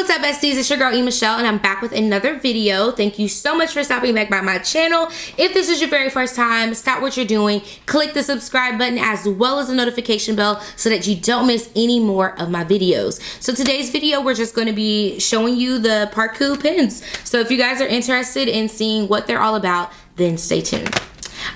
What's up, besties? It's your girl Elaine Michelle, and I'm back with another video. Thank you so much for stopping back by my channel. If this is your very first time, stop what you're doing, click the subscribe button as well as the notification bell so that you don't miss any more of my videos. So today's video, we're just going to be showing you the Parkoo pins. So if you guys are interested in seeing what they're all about, then stay tuned.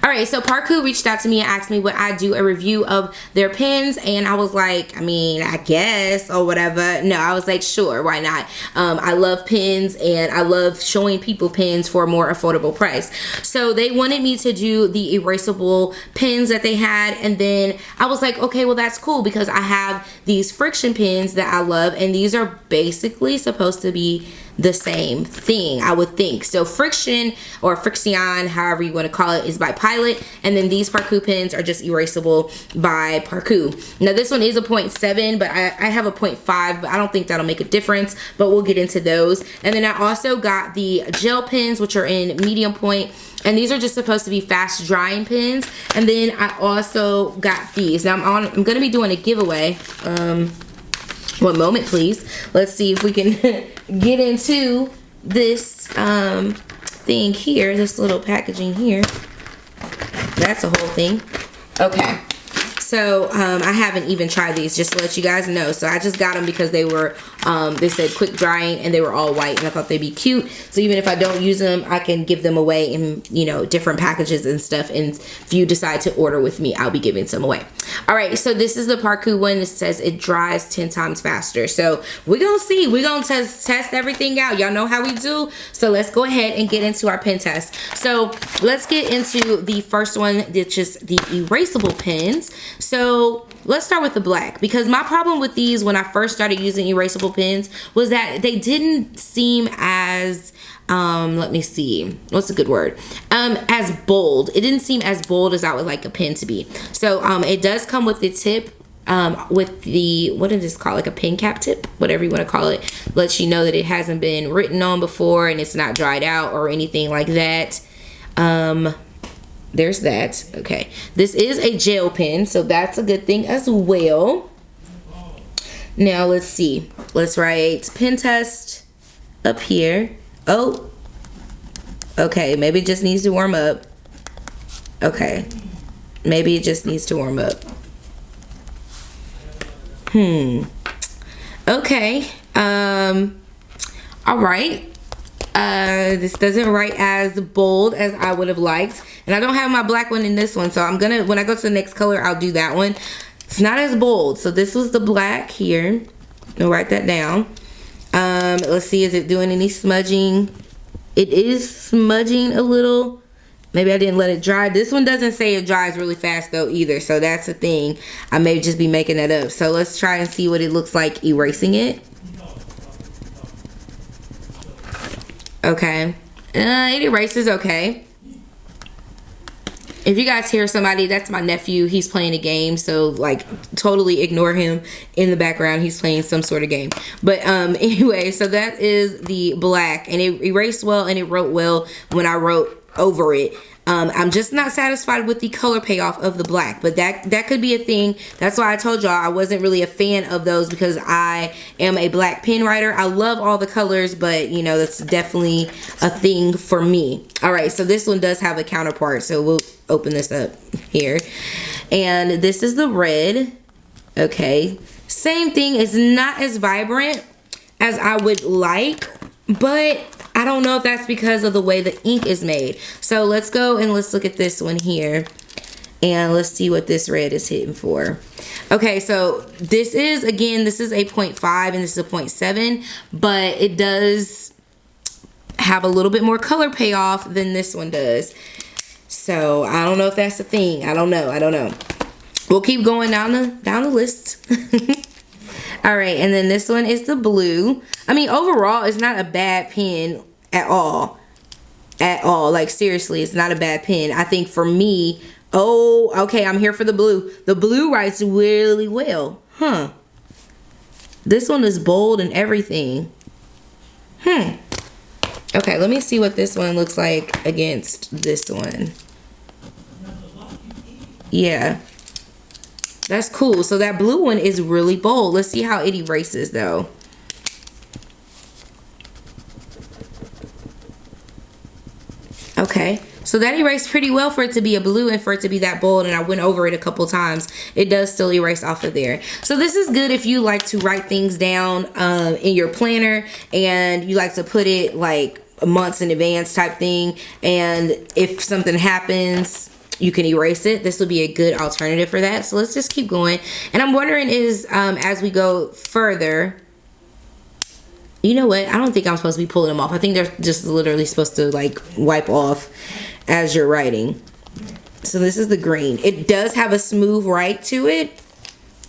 Alright, so Parkoo reached out to me and asked me would I do a review of their pins, and I was like, I guess, or whatever. No, I was like, sure, why not? I love pins, and I love showing people pins for a more affordable price. So they wanted me to do the erasable pins that they had, and then I was like, okay, well that's cool because I have these friction pins that I love, and these are basically supposed to be the same thing, I would think. So friction, or friction, however you want to call it, is by Pilot, and then these Parkoo pins are just erasable by Parkoo. Now this one is a 0.7, but I have a 0.5, but I don't think that'll make a difference, but we'll get into those. And then I also got the gel pins, which are in medium point, and these are just supposed to be fast drying pins. And then I also got these. Now I'm gonna be doing a giveaway. One moment, please. Let's see if we can get into this thing here, this little packaging here. That's a whole thing. Okay. So I haven't even tried these, just to let you guys know. So I just got them because they were, they said quick drying, and they were all white, and I thought they'd be cute. So even if I don't use them, I can give them away in, you know, different packages and stuff. And if you decide to order with me, I'll be giving some away. All right, so this is the Parkoo one. It says it dries 10 times faster. So we're gonna see. We're gonna test everything out. Y'all know how we do. So let's go ahead and get into our pen test. So let's get into the first one, which is the erasable pens. So let's start with the black, because my problem with these when I first started using erasable pens was that they didn't seem as let me see, what's a good word, as bold. It didn't seem as bold as I would like a pen to be. So it does come with the tip, with the, what is this called, like a pen cap tip, whatever you want to call it, lets you know that it hasn't been written on before and it's not dried out or anything like that. There's that. Okay, this is a gel pen, so that's a good thing as well. Now let's see, let's write pen test up here. Oh, okay, maybe it just needs to warm up. Okay, maybe it just needs to warm up. Okay, all right. This doesn't write as bold as I would have liked, and I don't have my black one in this one, so I'm gonna, when I go to the next color, I'll do that one. It's not as bold. So this was the black here. I'll write that down. Let's see, is it doing any smudging? It is smudging a little. Maybe I didn't let it dry. This one doesn't say it dries really fast though either, so that's the thing. I may just be making that up. So let's try and see what it looks like erasing it. Okay, it erases okay. If you guys hear somebody, that's my nephew. He's playing a game, so like totally ignore him. In the background, he's playing some sort of game. But anyway, so that is the black, and it erased well and it wrote well when I wrote over it. I'm just not satisfied with the color payoff of the black, but that could be a thing. That's why I told y'all I wasn't really a fan of those, because I am a black pen writer. I love all the colors, but you know, that's definitely a thing for me. All right, so this one does have a counterpart, so we'll open this up here, and this is the red. Okay, same thing. It's not as vibrant as I would like, but I don't know if that's because of the way the ink is made. So let's go and let's look at this one here, and let's see what this red is hitting for. Okay, so this is, again, this is a 0.5 and this is a 0.7, but it does have a little bit more color payoff than this one does. So I don't know if that's the thing. I don't know. We'll keep going down the list. All right, and then this one is the blue. I mean, overall, it's not a bad pen at all. Like, seriously, it's not a bad pen. I think for me, oh, okay, I'm here for the blue. The blue writes really well. Huh. This one is bold and everything. Okay, let me see what this one looks like against this one. Yeah. That's cool. So that blue one is really bold. Let's see how it erases though. Okay, so that erased pretty well for it to be a blue and for it to be that bold, and I went over it a couple times. It does still erase off of there. So this is good if you like to write things down in your planner and you like to put it like months in advance type thing, and if something happens you can erase it. This would be a good alternative for that. So let's just keep going. And I'm wondering is as we go further, you know what? I don't think I'm supposed to be pulling them off. I think they're just literally supposed to like wipe off as you're writing. So this is the green. It does have a smooth write to it,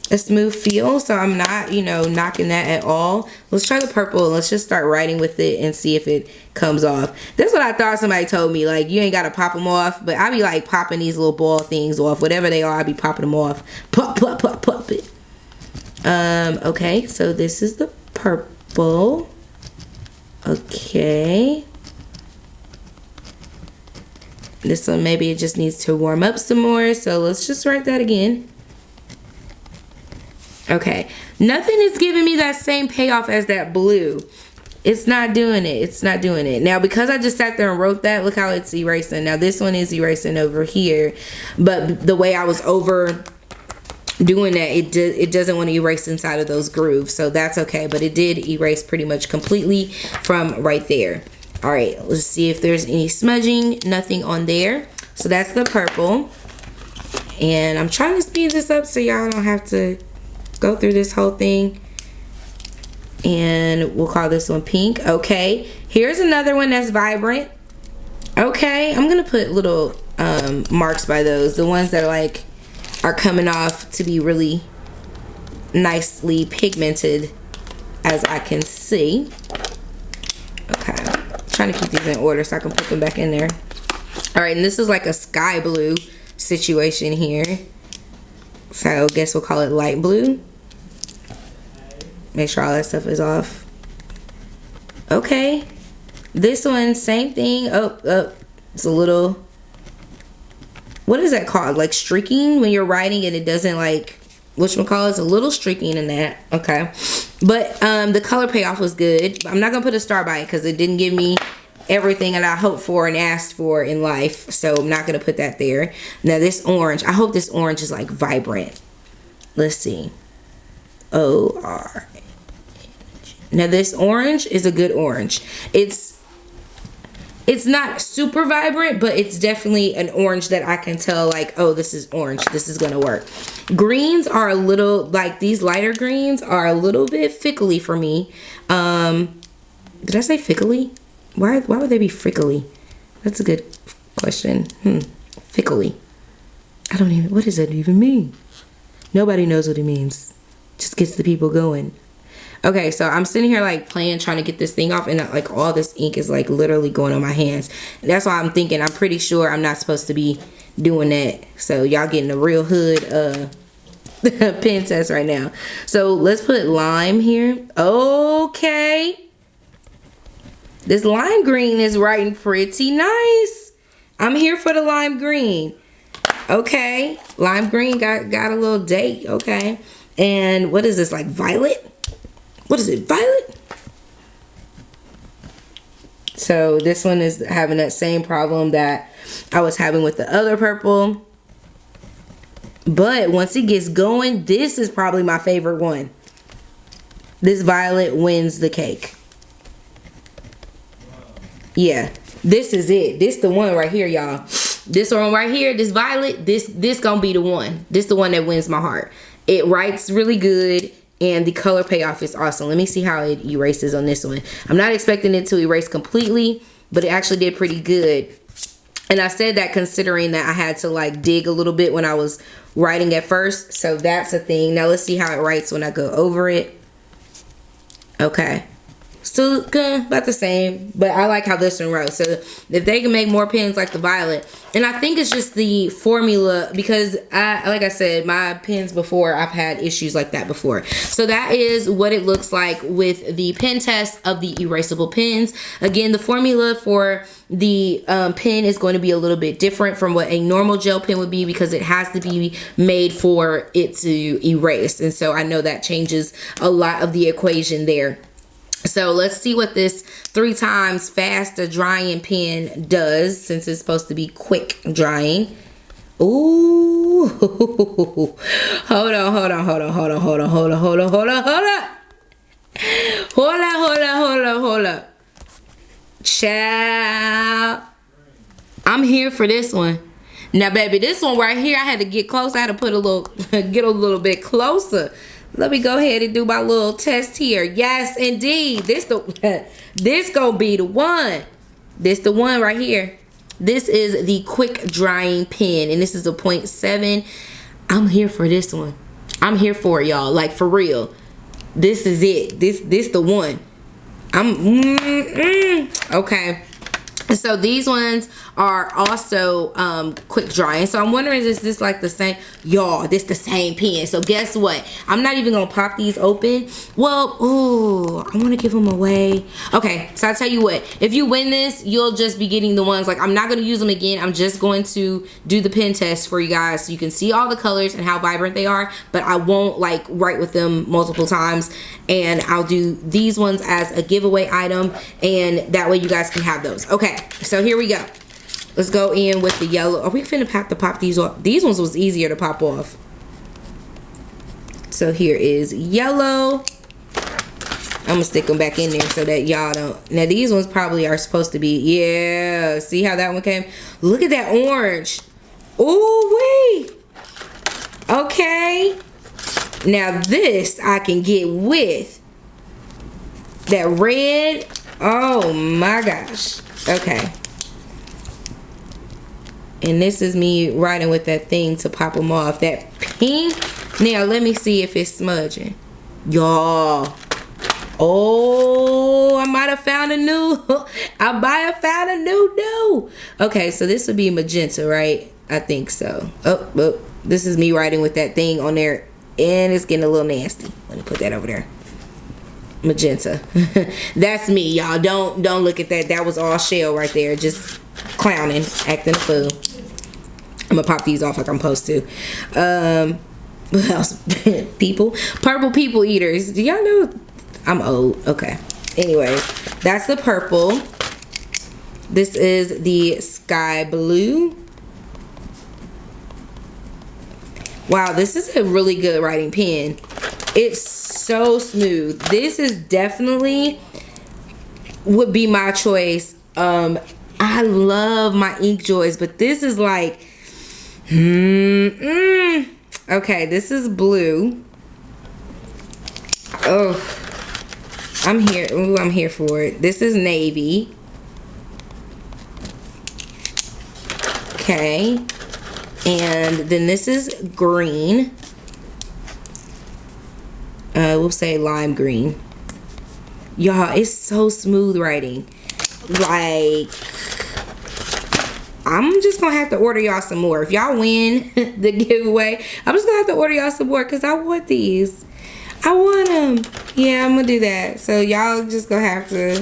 a smooth feel. So I'm not, you know, knocking that at all. Let's try the purple. Let's just start writing with it and see if it comes off. That's what I thought somebody told me. Like, you ain't got to pop them off. But I be like popping these little ball things off. Whatever they are, I be popping them off. Pop, pop, pop, pop it. Okay, so this is the purple. Okay. This one, maybe it just needs to warm up some more. So let's just write that again. Okay. Nothing is giving me that same payoff as that blue. It's not doing it. It's not doing it. Now, because I just sat there and wrote that, look how it's erasing. Now, this one is erasing over here. But the way I was over doing that, it doesn't want to erase inside of those grooves, so that's okay. But it did erase pretty much completely from right there. All right, let's see if there's any smudging. Nothing on there. So that's the purple, and I'm trying to speed this up so y'all don't have to go through this whole thing. And we'll call this one pink. Okay, here's another one that's vibrant. Okay, I'm gonna put little marks by those, the ones that are coming off to be really nicely pigmented, as I can see. Okay, trying to keep these in order so I can put them back in there. All right, and this is like a sky blue situation here, so I guess we'll call it light blue. Make sure all that stuff is off. Okay, this one, same thing. Oh, it's a little, what is that called? Like streaking when you're writing and it doesn't like, whatchamacallit, it's a little streaking in that. Okay. But the color payoff was good. I'm not going to put a star by it because it didn't give me everything that I hoped for and asked for in life. So I'm not going to put that there. Now this orange, I hope this orange is like vibrant. Let's see. O-R. Now this orange is a good orange. It's not super vibrant, but it's definitely an orange that I can tell like, oh, this is orange. This is gonna work. Greens are a little, like these lighter greens are a little bit fickly for me. Did I say fickly? Why would they be frickly? That's a good question. Fickly. I don't even, what does that even mean? Nobody knows what it means. Just gets the people going. Okay, so I'm sitting here like playing, trying to get this thing off, and like all this ink is like literally going on my hands. That's why I'm thinking, I'm pretty sure I'm not supposed to be doing that. So y'all getting a real hood pen test right now. So let's put lime here. Okay. This lime green is writing pretty nice. I'm here for the lime green. Okay, lime green got a little date. Okay, and what is this, like violet? What is it, violet? So this one is having that same problem that I was having with the other purple. But once it gets going, this is probably my favorite one. This violet wins the cake. Yeah, this is it. This the one right here, y'all. This one right here, this violet, this gonna be the one. This the one that wins my heart. It writes really good. And the color payoff is awesome. Let me see how it erases on this one. I'm not expecting it to erase completely, but it actually did pretty good. And I said that considering that I had to like dig a little bit when I was writing at first. So that's a thing. Now let's see how it writes when I go over it. Okay. Still about the same, but I like how this one wrote. So if they can make more pens like the violet, and I think it's just the formula, because like I said, my pens before, I've had issues like that before. So that is what it looks like with the pen test of the erasable pens. Again, the formula for the pen is going to be a little bit different from what a normal gel pen would be, because it has to be made for it to erase. And so I know that changes a lot of the equation there. So let's see what this 3 times faster drying pen does, since it's supposed to be quick drying. Ooh. Hold on. Child. I'm here for this one. Now, baby, this one right here, I had to get close. I had to put get a little bit closer. Let me go ahead and do my little test here. Yes, indeed. This gonna be the one. This the one right here. This is the quick drying pen, and this is a 0.7. I'm here for this one. I'm here for it, y'all. Like, for real. This is it. This the one. Okay. So these ones are also quick drying. So I'm wondering, is this like the same? Y'all, this the same pen. So guess what? I'm not even gonna pop these open. Well, ooh, I want to give them away. Okay, so I'll tell you what. If you win this, you'll just be getting the ones, like, I'm not gonna use them again. I'm just going to do the pen test for you guys so you can see all the colors and how vibrant they are. But I won't like write with them multiple times. And I'll do these ones as a giveaway item, and that way you guys can have those. Okay, so here we go. Let's go in with the yellow. Are we finna have to pop these off? These ones was easier to pop off. So here is yellow. I'm gonna stick them back in there so that y'all don't. Now these ones probably are supposed to be, yeah. See how that one came? Look at that orange. Ooh wee. Okay. Now this I can get with that red. Oh my gosh. Okay. And this is me riding with that thing to pop them off. That pink. Now let me see if it's smudging. Y'all. Oh, I might have found a new. I might have found a new. Okay, so this would be magenta, right? I think so. Oh, this is me riding with that thing on there. And it's getting a little nasty. Let me put that over there. Magenta. That's me, y'all. Don't look at that. That was all shell right there. Just clowning, acting a fool. I'm gonna pop these off like I'm supposed to. What else? People. Purple people eaters. Do y'all know? I'm old. Okay. Anyways, that's the purple. This is the sky blue. Wow, this is a really good writing pen. It's so smooth. This is definitely would be my choice. I love my ink joys, but this is like, okay, this is blue. Oh, I'm here. Ooh, I'm here for it. This is navy. Okay. And then this is green. We'll say lime green. Y'all, it's so smooth writing. Like, I'm just gonna have to order y'all some more. If y'all win the giveaway, I'm just gonna have to order y'all some more because I want these. I want them. Yeah, I'm gonna do that. So y'all just gonna have to,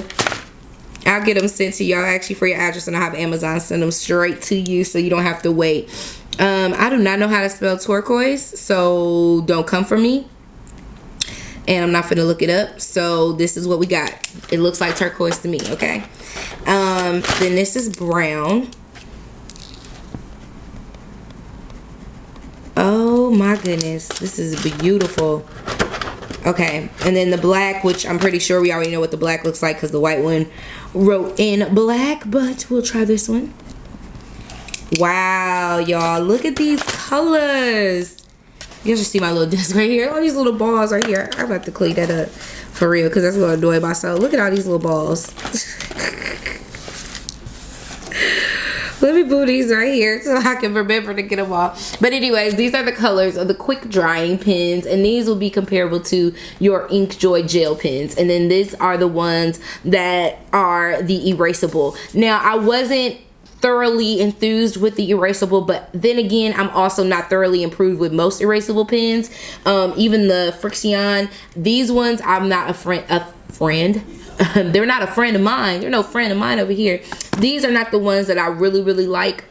I'll get them sent to y'all actually for your address, and I'll have Amazon send them straight to you so you don't have to wait. I do not know how to spell turquoise, so don't come for me. And I'm not finna look it up. So this is what we got. It looks like turquoise to me, okay? Then this is brown. Oh my goodness. This is beautiful. Okay, and then the black, which I'm pretty sure we already know what the black looks like because the white one wrote in black, but we'll try this one. Wow, y'all, look at these colors. You guys should see my little disc right here. All these little balls right here. I'm about to clean that up for real because that's going to annoy myself. Look at all these little balls. Let me put these right here so I can remember to get them off. But anyways, these are the colors of the quick drying pens, and these will be comparable to your Inkjoy gel pens. And then these are the ones that are the erasable. Now, I wasn't thoroughly enthused with the erasable, but then again, I'm also not thoroughly improved with most erasable pens. Even the Frixion, these ones, I'm not a friend. They're not a friend of mine. They're no friend of mine over here. These are not the ones that I really like.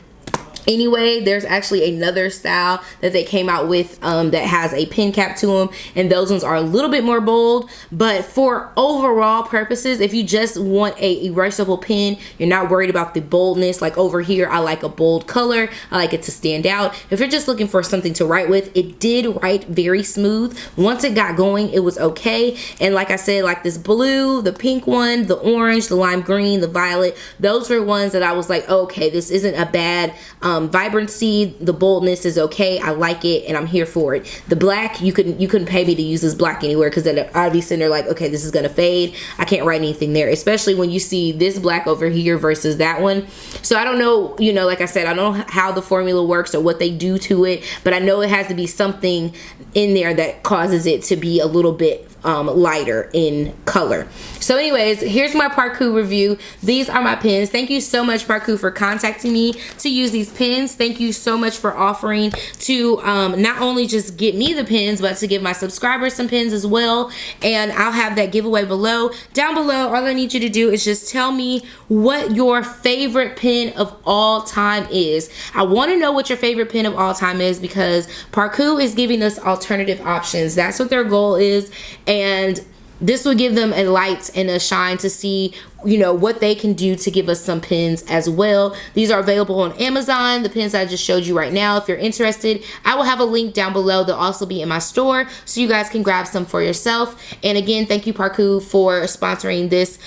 Anyway, there's actually another style that they came out with that has a pin cap to them, and those ones are a little bit more bold. But for overall purposes, if you just want a erasable pen, you're not worried about the boldness. Like over here, I like a bold color. I like it to stand out. If you're just looking for something to write with, it did write very smooth. Once it got going, it was okay. And like I said, like this blue, the pink one, the orange, the lime green, the violet, those were ones that I was like, okay, this isn't a bad vibrancy. The boldness is okay. I like it and I'm here for it. The black, you couldn't pay me to use this black anywhere, because then I'd be sitting there like, okay, this is gonna fade. I can't write anything there, especially when you see this black over here versus that one. So I don't know, you know, like I said, I don't know how the formula works or what they do to it, but I know it has to be something in there that causes it to be a little bit lighter in color. So anyways, here's my Parkoo review. These are my pens. Thank you so much, Parkoo, for contacting me to use these pens. Thank you so much for offering to not only just get me the pens, but to give my subscribers some pens as well. And I'll have that giveaway below. Down below, all I need you to do is just tell me what your favorite pen of all time is. I want to know what your favorite pen of all time is, because Parkoo is giving us alternative options. That's what their goal is. And this will give them a light and a shine to see, you know, what they can do to give us some pens as well. These are available on Amazon, the pens I just showed you right now. If you're interested, I will have a link down below. They'll also be in my store, so you guys can grab some for yourself. And again, thank you, Parkoo, for sponsoring this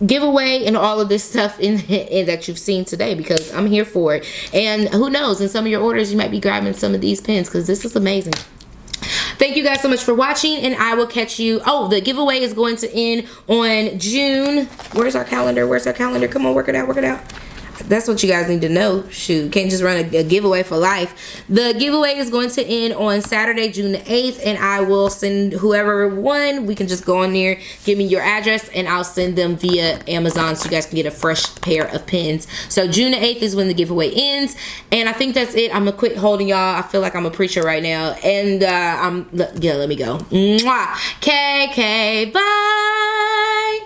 giveaway and all of this stuff in that you've seen today, because I'm here for it. And who knows, in some of your orders, you might be grabbing some of these pens, because this is amazing. Thank you guys so much for watching, and I will catch you. Oh, the giveaway is going to end on June. Where's our calendar? Where's our calendar? Come on, work it out, work it out. That's what you guys need to know. Shoot, can't just run a giveaway for life. The giveaway is going to end on Saturday, June the 8th, and I will send whoever won. We can just go on there, give me your address, and I'll send them via Amazon so you guys can get a fresh pair of pens. So June the 8th is when the giveaway ends, and I think that's it. I'm gonna quit holding y'all. I feel like I'm a preacher right now, and yeah, let me go. Mwah. KK, bye.